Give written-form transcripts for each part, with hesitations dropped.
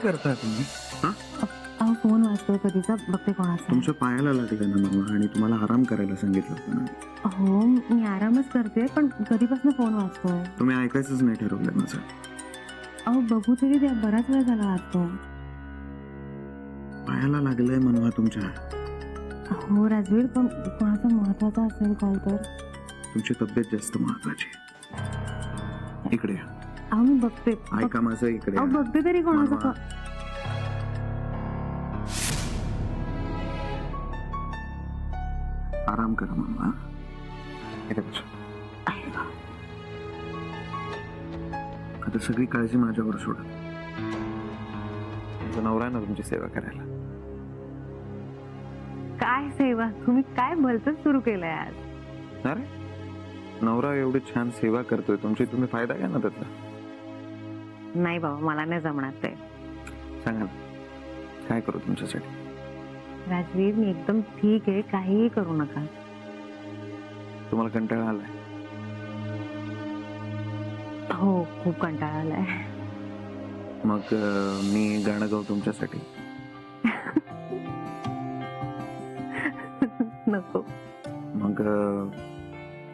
करताय तुम्ही? हा? अहो फोन वाजतोय कधीचा, बघते कोणाचा. तुमच्या पायाला लागलं ना मग, आणि तुम्हाला आराम करायला सांगितलं होतं ना. हो मी आरामच करते, पण कधीपासून फोन वाजतोय. तुम्ही ऐकायचंच नाही ठरवलं माझं. अहो बघू तरी द्या, बराच वेळ झाला वाजतोय. पायाला लागलंय मनवा तुमच्या. हो राजवीर, पण कोणाचा महत्वाचा असेल कॉल तर. तुमची तब्येत जास्त महत्वाची. इकडे या. अहो मी बघते. ऐका माझं, इकडे अहो या. बघते तरी कोणाचा मनवा. कॉल. आराम करा मनवा. इथे बसा. आता सगळी काळजी माझ्यावर सोडा. तुमचा नवरा आहे ना तुमची सेवा करायला. काय सेवा, तुम्ही काय भलतंच सुरू केलंय आज. अरे नवरा एवढी छान सेवा करतोय तुमची, तुम्ही फायदा घ्या ना त्यातला. नाही बाबा, मला नाही जमणार ते. सांगा ना काय करू तुमच्यासाठी. राजवीर मी एकदम ठीक आहे, काहीही करू नका. तुम्हाला कंटाळा आलाय? हो खूप कंटाळा आलाय. मग मी गाणं गाऊ तुमच्यासाठी. नको. मग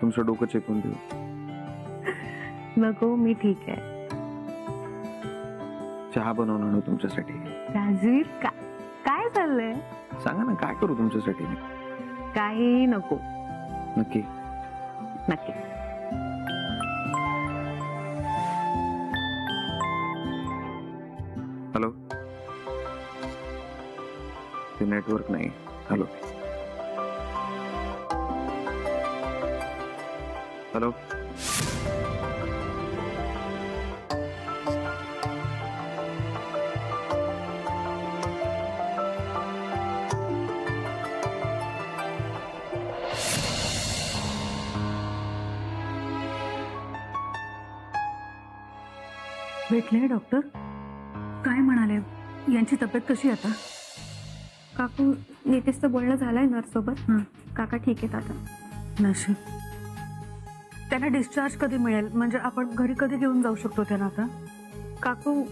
तुमचं डोकं चेकून देऊ. नको, मी ठीक आहे. चहा बनवून आणू तुमच्यासाठी. राजवीर काय चाललंय. सांगा ना काय करू तुमच्यासाठी. काही नको. नक्की. नक्की. हॅलो. ते नेटवर्क नाही. हॅलो. हॅलो. भेटले डॉक्टर? काय म्हणाले? यांची तब्येत कशी आता? काकू, नितेशचं बोलणं झालंय नर्स सोबत. काका ठीक आहेत आता. नशीब. त्यांना डिस्चार्ज कधी मिळेल? म्हणजे आपण घरी कधी घेऊन जाऊ शकतो त्यांना आता? काकू,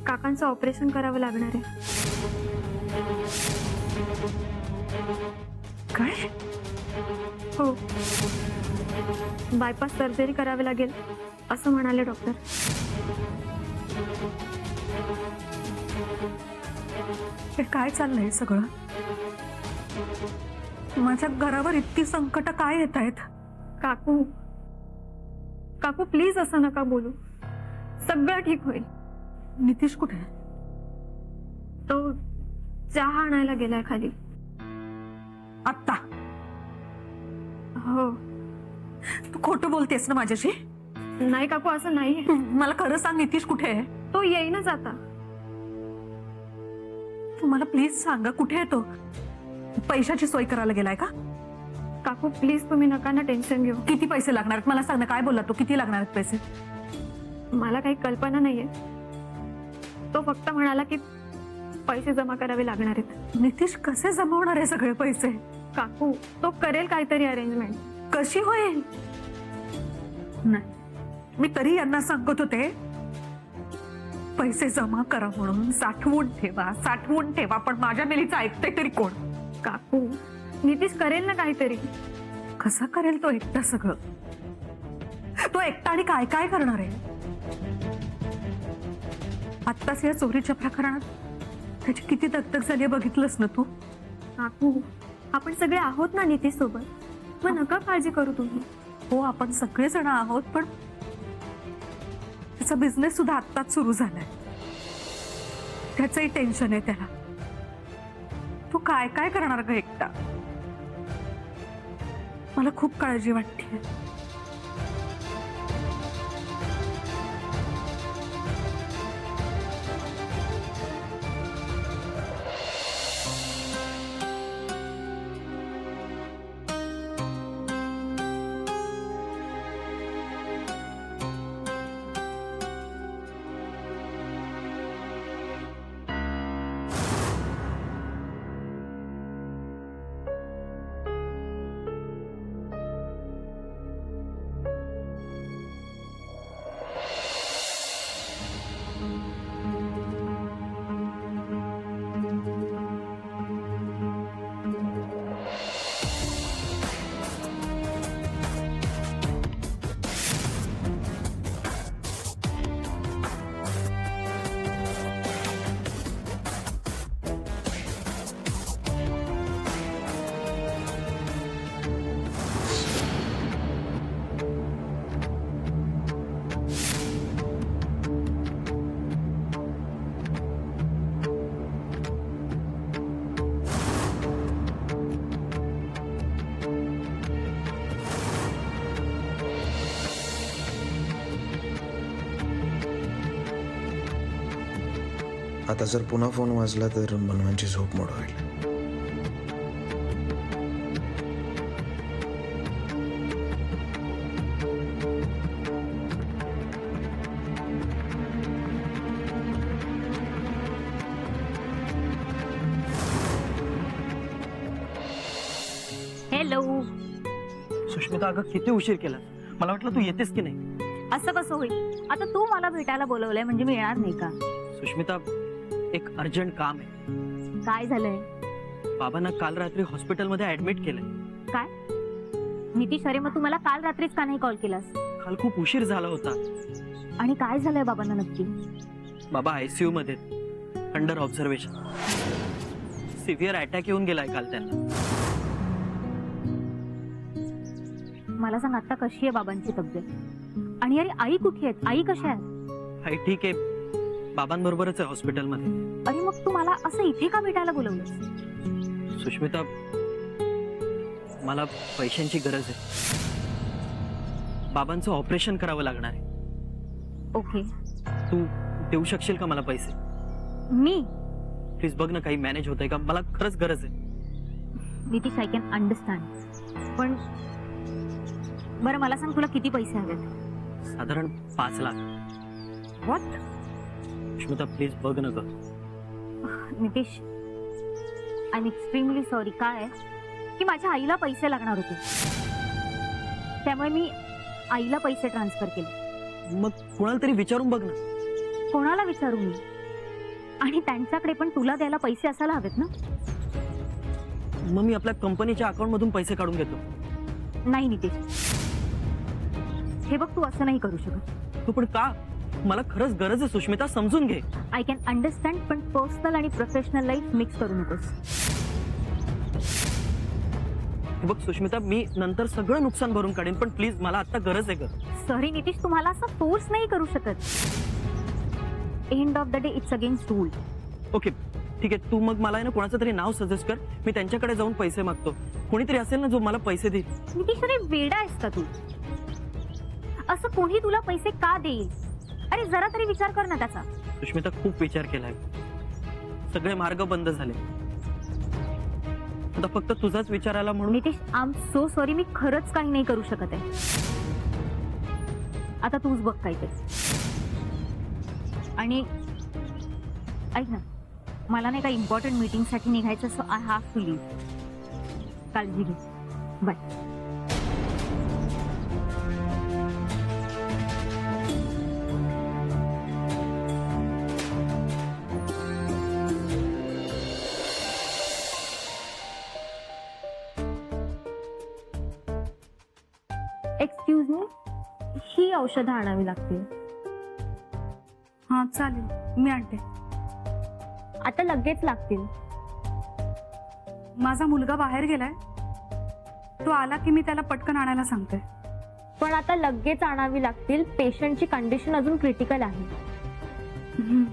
काकांचं ऑपरेशन करावं लागणार आहे. काय? हो, बायपास सर्जरी करावी लागेल असं म्हणाले डॉक्टर. हे काय चाललंय सगळं? माझ्या घरावर इतकी संकट काय येत आहेत? काकू, काकू प्लीज असं नका बोलू. सगळं ठीक होईल. नितीश कुठे? तो चहा आणायला गेलाय खाली. आत्ता? हो. तू खोटं बोलतेस ना माझ्याशी? नाही काकू, असं नाही. मला खरं सांग, नितीश कुठे आहे? तो येईनच आता. तू मला प्लीज सांग, कुठे आहे तो? पैशाची सोय करायला गेलाय का? काकू प्लीज तुम्ही नका ना टेन्शन घेऊ. किती पैसे लागणार आहेत मला सांग ना. काय बोलला तो? किती लागणार आहेत पैसे? मला काही कल्पना नाहीये. तो फक्त म्हणाला की पैसे जमा करावे लागणार आहेत. नितीश कसे जमवणार आहे सगळे पैसे? काकू, तो करेल काहीतरी अरेंजमेंट. कशी होईल? नाही, मी तरी यांना सांगत होते पैसे जमा करा म्हणून. साठवून ठेवा. पण माझ्या मेलीचं ऐकते तरी कोण? काकू, नितीश करेल ना काहीतरी. कसा करेल तो एकटा सगळं? तो एकटा आणि काय काय करणार आहे? आत्ताच या चोरीच्या प्रकरणात त्याची किती दगदग झाली बघितलंस ना तू? काकू, आपण सगळे आहोत ना नितीश सोबत. मग नका काळजी करू तुम्ही. हो, आपण सगळेजण आहोत, पण त्याचा बिझनेस सुद्धा आत्ताच सुरू झालाय. त्याचंही टेन्शन आहे त्याला. तू काय काय करणार ग एकटा? मला खूप काळजी वाटते. आता जर पुन्हा फोन वाजला तर मनवांची झोप मोड होईल. हॅलो. सुष्मिता, अगं किती उशीर केला. मला वाटलं तू येतेस की नाही. असं कसं होईल? आता तू मला भेटायला बोलवलंय म्हणजे मी येणार नाही का? सुष्मिता, एक अर्जंट काम आहे. काय झालंय? बाबांना काल रात्री हॉस्पिटलमध्ये ऍडमिट केलंय. काय? नितीश, अरे मग तू मला काल रात्रीच का नाही कॉल केलास? काल खूप उशीर झाला होता. आणि काय झालंय बाबांना नक्की? बाबा आयसीयू मध्ये, अंडर ऑब्झर्वेशन. सिव्हिअर अटॅक येऊन गेलाय काल त्यांना. मला सांग, आता कशी आहे बाबांची तब्येत? आणि अरे आई कुठे आहेत? आई कशा आहेत? हाय, ठीक आहे. बाबांबरोबरच आहे हॉस्पिटलमध्ये. अरे मग तू मला असं इथे का भेटायला बोलवलंस? सुष्मिता, मला पैशांची गरज आहे. बाबांचं ऑपरेशन करावं लागणार आहे. ओके. तू देऊ शकशील का मला पैसे? मी? प्लीज बघ ना, काही मॅनेज होतंय का? मला खरंच गरज आहे. नितीश, आय कॅन अंडरस्टँड, पण बरं मला सांग, तुला किती पैसे हवेत? साधारण 5 लाख. व्हॉट? सुष्मिता, प्लीज बघ ना ग. Nitish, I am extremely sorry. काय आहे की माझ्या आईला पैसे लागणार होते, त्यामुळे मी आईला पैसे ट्रान्सफर केले. मग कोणाला तरी विचारून बघ ना. कोणाला विचारू मी? आणि त्यांच्याकडे पण तुला द्यायला पैसे असायला हवेत ना? मग मी आपल्या कंपनीच्या अकाउंट मधून पैसे काढून घेतो. नाही नितीश, हे बघ, तू असं नाही करू शकत. तू पण का? मला खरंच गरज आहे सुष्मिता, समजून घे. आय कॅन अंडरस्टँड, पण पर्सनल आणि प्रोफेशनल लाईफ मिक्स करू नकोस. हे बघ सुष्मिता, मी नंतर सगळं नुकसान भरून काढेन, पण प्लीज मला आता गरज आहे ग. सॉरी नितीश, तुम्हाला असं फोर्स नाही करू शकत. End of the day it's against rule. Okay, ठीक आहे. तू मग मला आहे ना कोणाचं तरी नाव सजेस्ट कर. मी त्यांच्याकडे जाऊन पैसे मागतो. कोणीतरी असेल ना जो मला पैसे देईल. नितीश, अरे वेडा आहेस का तू? असं कोणी तुला पैसे का देईल? अरे जरा तरी विचार कर ना त्याचा. सुष्मिता, खूप विचार केलाय. सगळे मार्ग बंद झाले. आता फक्त तुझाच विचार आला म्हणून. Nitish, I am so sorry. मी खरंच काही नाही करू शकत आहे. आता तूच बघ काय ते. आणि ऐक ना, मला नाही का इम्पॉर्टंट मीटिंगसाठी निघायचं, so I have to leave. काळजी घे. बाय. एक्सक्यूज मी, ही औषधं आणावी लागतील. हा चालेल, मी आणते. आता लगेच लागतील. माझा मुलगा बाहेर गेलाय, तो आला की मी त्याला पटकन आणायला सांगते. पण आता लगेच आणावी लागतील. पेशंटची कंडिशन अजून क्रिटिकल आहे. हम्म.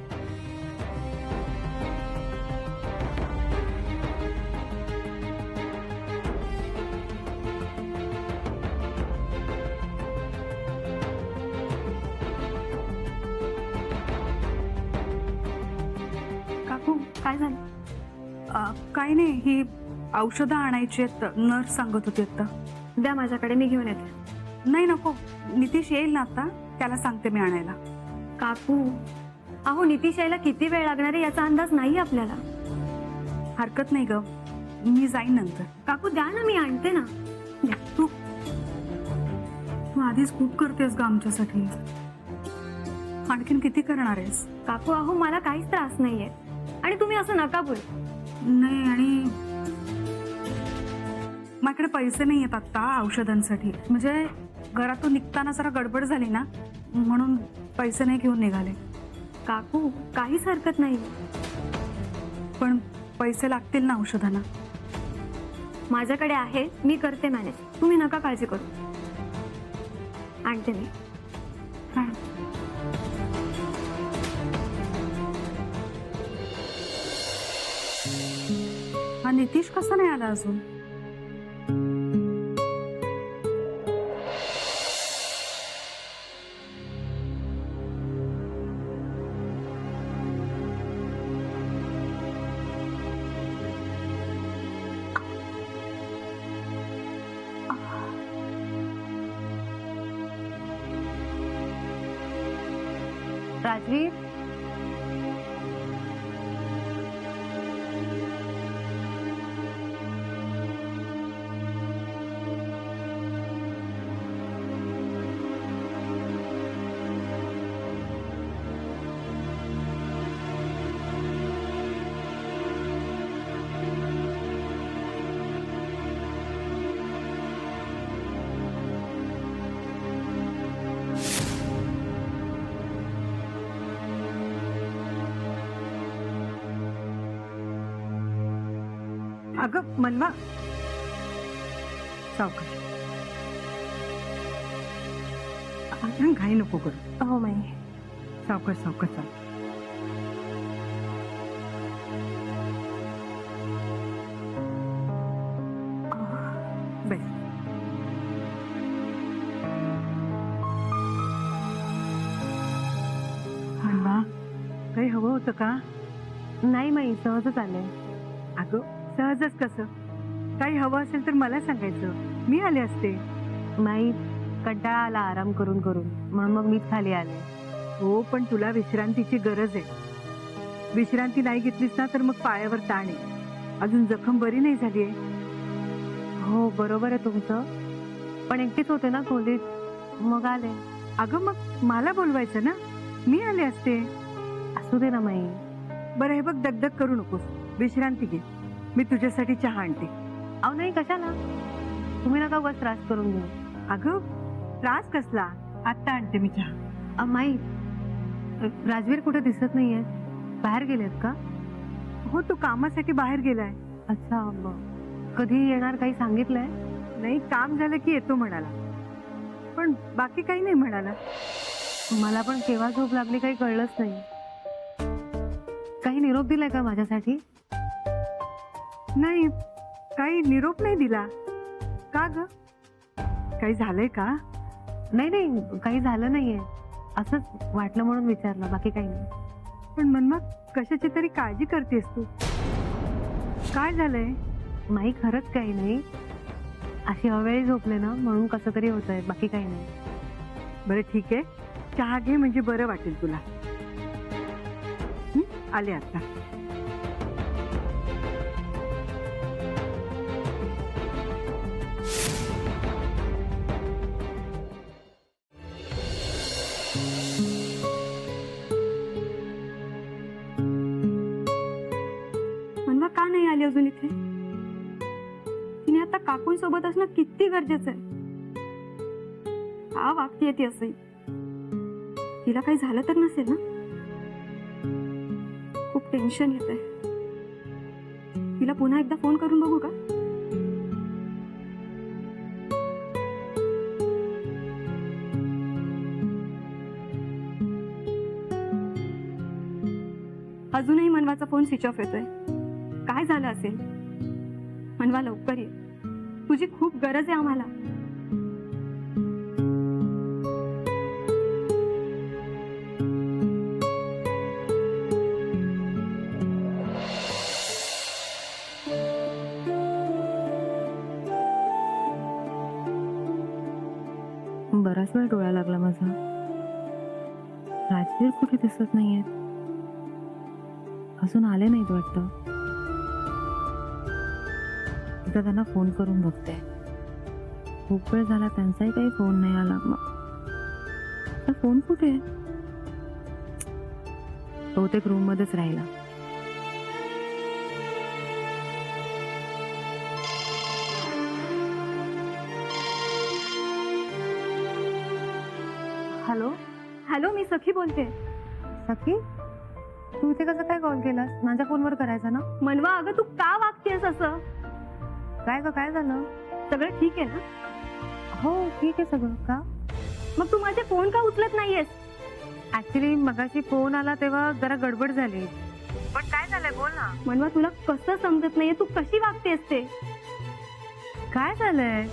काकू, काय झालं? काही नाही, ही औषधं आणायची आहेत, नर्स सांगत होती आता. द्या माझ्याकडे, मी घेऊन येते. नाही नको, नितीश येईल ना आता, त्याला सांगते मी आणायला. काकू, अहो नितीश यायला किती वेळ लागणार आहे याचा अंदाज नाही आपल्याला. हरकत नाही ग, मी जाईन नंतर. काकू द्या ना, मी आणते ना. तू तू आधीच खूप करतेस ग आमच्यासाठी, आणखीन किती करणार आहेस? काकू अहो, मला काहीच त्रास नाहीये आणि तुम्ही असं नका बोलू. नाही, आणि माझ्याकडे पैसे नाही आहेत आता औषधांसाठी. म्हणजे घरातून निघताना जरा गडबड झाली ना, म्हणून पैसे नाही घेऊन निघाले. काकू काहीच हरकत नाही, पण पैसे लागतील ना औषधांना? माझ्याकडे आहे, मी करते मॅनेज. तुम्ही नका काळजी करू. आणते मी. हा. हा नितीश कसा नाही आला अजून? राजवीर, अगं मनवा, सावकाश. अगं घाई नको करू. हो माई. सावकाश सावकाश चाल. बस. मनवा, काही हवं होतं का? नाही माई, सहजच आले. अगं सहजच कसं? काही हवं असेल तर मला सांगायचं, मी आले असते. माई, कंटाळा आला आराम करून करून, म्हणून मग मीच खाली आले. हो, पण तुला विश्रांतीची गरज आहे. विश्रांती नाही घेतलीस ना तर मग पायावर ताण आहे. अजून जखम बरी नाही झालीये. हो बरोबर आहे तुमचं, पण एकटीच होते ना खोलीत, मग आले. अगं मग मला बोलवायचं ना, मी आले असते. असू दे ना माई. बरं हे बघ, दगदग करू नकोस, विश्रांती घे. मी तुझ्यासाठी चहा आणते. अहो नाही, कशाला? तुम्ही नका उगाच त्रास करून घेऊ. अगं त्रास कसला, आत्ता आणते मी चहा. माई, राजवीर कुठे दिसत नाहीये, बाहेर गेलेत का? हो, तो कामासाठी बाहेर गेलाय. अच्छा, कधी येणार काही सांगितलंय? नाही, काम झालं की येतो म्हणाला, पण बाकी काही नाही म्हणाला. मला पण केव्हा झोप लागली काही कळलंच नाही. काही निरोप दिलाय का माझ्यासाठी? नाही, काही निरोप नाही दिला. का ग, काही झालंय का? नाही नाही, काही झालं नाहीये, असंच वाटलं म्हणून विचारलं, बाकी काही नाही. पण मनमा, कशाची तरी काळजी करतेस तू. काय झालंय? नाही, खरंच काही नाही. अशी अवेळी झोपले ना म्हणून कसं तरी होतंय, बाकी काही नाही. बरं ठीक आहे, चहा घे म्हणजे बरं वाटेल तुला. आले आता. मनवा का नाही आली अजून इथे? तिने आता काकूंसोबत असणं किती गरजेचं आहे. का वागतीये ती असं? तिला काही झालं तर नसेल ना? खूप टेन्शन येतंय. तिला पुन्हा एकदा फोन करून बघू का? अजूनही मनवाचा फोन स्विच ऑफ येतोय. काय झालं असेल? मनवा लवकर ये, तुझी खूप गरज आहे आम्हाला. बराच वेळ डोळा लागला माझा. राजवीर कुठे दिसत नाहीये, अजून आले नाहीत वाटतं. एकदा त्यांना फोन करून बघते. खूप वेळ झाला त्यांचाही काही फोन नाही आला. मग फोन कुठे? बहुतेक रूम मध्येच राहिला. हॅलो हॅलो, मी सखी बोलते. सखी, तू इथे कसं काय कॉल केलास? माझ्या फोनवर करायचा ना. मनवा, अगं तू का वागतेस असं? काय ग, काय झालं? सगळं ठीक आहे ना? हो ठीक आहे सगळं. का? मग तू माझे फोन का उचलत नाहीयेस? ऍक्च्युली मगाशी फोन आला तेव्हा जरा गडबड झाली. पण काय झालंय, बोल ना. मनवा, तुला कसं समजत नाहीये? तू कशी वागतेस ते? काय झालंय?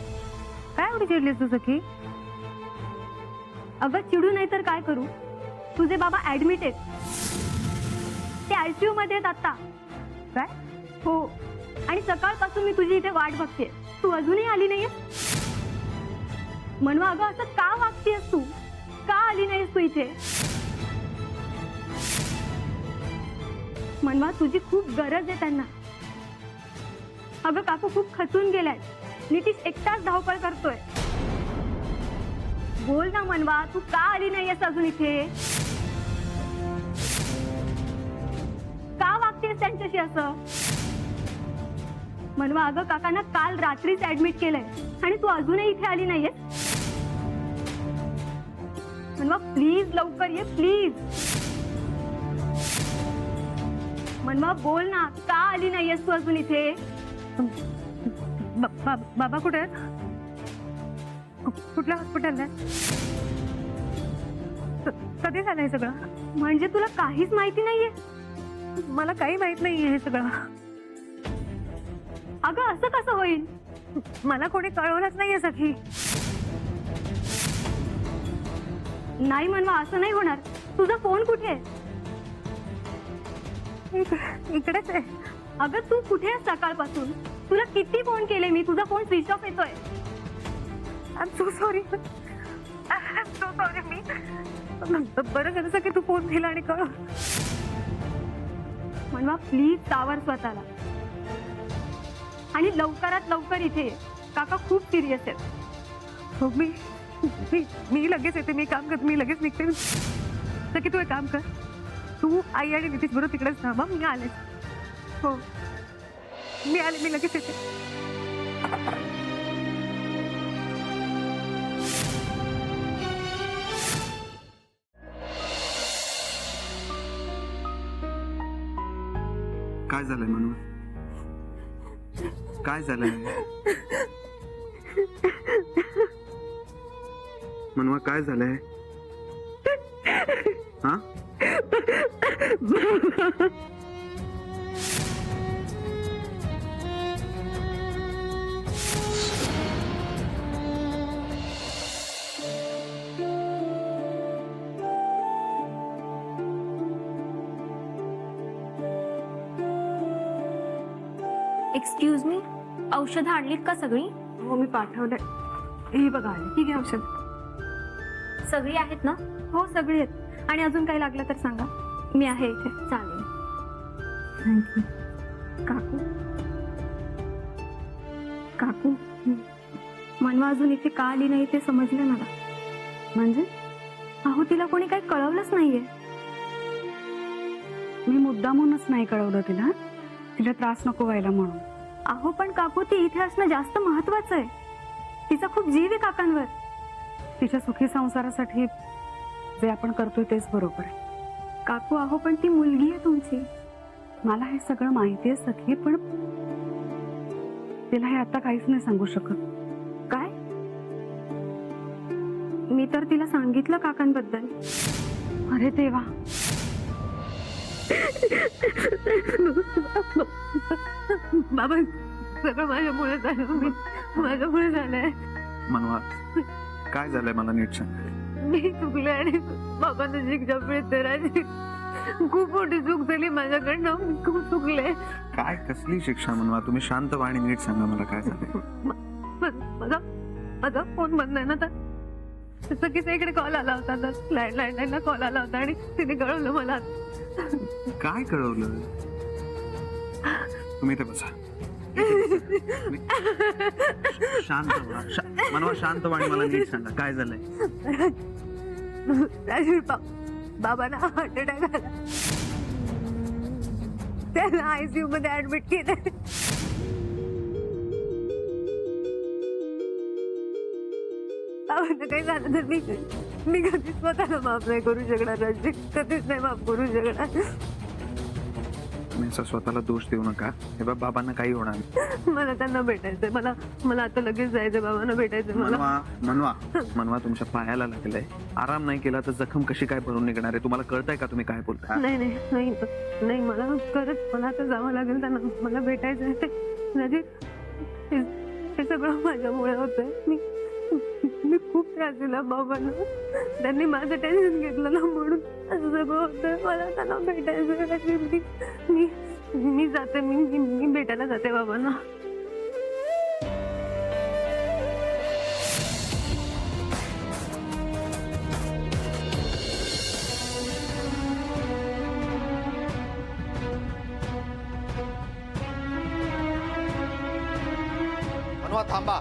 काय एवढी चिडलीस तू सखी? अगं चिडू नाही तर काय करू? तुझे बाबा ऍडमिट आहेत, ते आयसीयू मध्ये आहेत आता. काय? हो, आणि सकाळपासून मी तुझी इथे वाट बघते, तू अजूनही आली नाहीयेस. मनवा, अगं असं का वागतेस तू? का आली नाहीस तू इथे? मनवा तुझी खूप गरज आहे त्यांना. अगं काकू खूप खचून गेलाय. नितीश एकटाच धावपळ करतोय. बोल ना मनवा, तू का आली नाहीयेस अजून इथे? का वागतेस त्यांच्याशी असं? मनवा अगं काकांना काल रात्रीच ऍडमिट केलंय आणि तू अजूनही इथे आली नाहीयेस. मनवा प्लीज लवकर ये प्लीज. मनवा बोल ना, का आली नाहीयेस तू अजून इथे? बाबा कुठे आहेत? कुठल्या हॉस्पिटलला आहे? कधी झालंय सगळं? म्हणजे तुला काहीच माहिती नाहीये? मला काही माहित नाहीये हे सगळं. अगं असं कसं होईल? मला कोणी कळवलंच नाहीये सखी. नाही मनवा, असं नाही होणार. तुझा फोन कुठे आहे? इकडेच आहे. अगं तू कुठे आहेस सकाळपासून? तुला किती फोन केले मी, तुझा फोन स्विच ऑफ येतोय. I am so sorry. I am so sorry. मी बरं झालं की तू फोन केला आणि कळ. मनवा प्लीज सावर स्वतःला आणि लवकरात लवकर इथे ये. काका खूप सिरियस आहेत. हो, मी लगेच येते. मी काम करते. मी लगेच निघते. तर की तू एक काम कर, तू आई आणि नितीश बरोबर तिकडेच थांबा. मी आले. हो मी आले. मी लगेच येते. काय झालंय मनवा? काय झालंय मनवा? काय झालंय? हा? एक्सक्यूज मी, औषधं आणलीत का सगळी? हो मी पाठवलंय. हे बघा आले. ठीक आहे औषध. सगळी आहेत ना? हो सगळे आहेत. आणि अजून काही लागलं तर सांगा, मी आहे इथे. चालेल. थँक्यू. काकू काकू मनवा अजून इथे का आली नाही ते समजले मला. म्हणजे अहो तिला कोणी काही कळवलंच नाहीये. मी मुद्दामूनच नाही कळवलं तिला. तिला त्रास नको व्हायला म्हणून. अहो पण काकू ती इथे असणं जास्त महत्वाचं आहे. तिचा खूप जीव आहे काकांवर. तिच्या सुखी संसारासाठी जे आपण करतोय तेच बरोबर आहे. काकू अहो पण ती मुलगी आहे तुमची. मला हे सगळं माहिती आहे सखी, पण तिला हे आता काहीच नाही सांगू शकत. काय? मी तर तिला सांगितलं काकांबद्दल. अरे देवा. बाबा सगळं माझ्यामुळे झालं. माझ्यामुळे झालंय. मनवा काय झालंय मला नीट सांग. मी चुकले आणि बाबांना शिक्षा मिळते. राजी खूप मोठी चूक झाली माझ्याकडनं. मी खूप चुकले. काय कसली शिक्षा मनवा? तुम्ही शांत व्हा आणि नीट सांगा मला काय झालंय. माझा फोन बंद आहे ना. तर सगळीचा इकडे कॉल आला होता. लँडलाईनला कॉल आला होता आणि तिने कळवलं मला. काय कळवलं? तुम्ही इथे बसा. शांत व्हा. मनवा शांत व्हा आणि मला नीट सांगा काय झालंय. राजीव बाबांना हार्ट अटॅक आला. त्याला आयसीयू मध्ये ऍडमिट केलं. बाबांना काही झालं तर मी कधीच स्वतःला माफ नाही करू शकणार. राजीव कधीच नाही माफ करू शकणार. तुम्ही असं स्वतःला दोष देऊ नका. हे बघ बाबांना काही होणार नाही. मला त्यांना भेटायचंय. मला आता लगेच जायचंय. बाबांना भेटायचंय मला. मनवा तुमच्या पायाला लागलंय. आराम नाही केला तर जखम कशी काय भरून निघणार आहे? तुम्हाला कळतंय का तुम्ही काय बोलता? नाही मला आता जावं लागेल त्यांना. मला भेटायचंय. हे सगळं माझ्यामुळे होतंय. मी खूप त्रास दिला बाबांना. त्यांनी माझं टेन्शन घेतलं ना म्हणून असं सगळं होतं. मला त्यांना भेटायचं. मी जाते. मी भेटायला जाते बाबांना. थांबा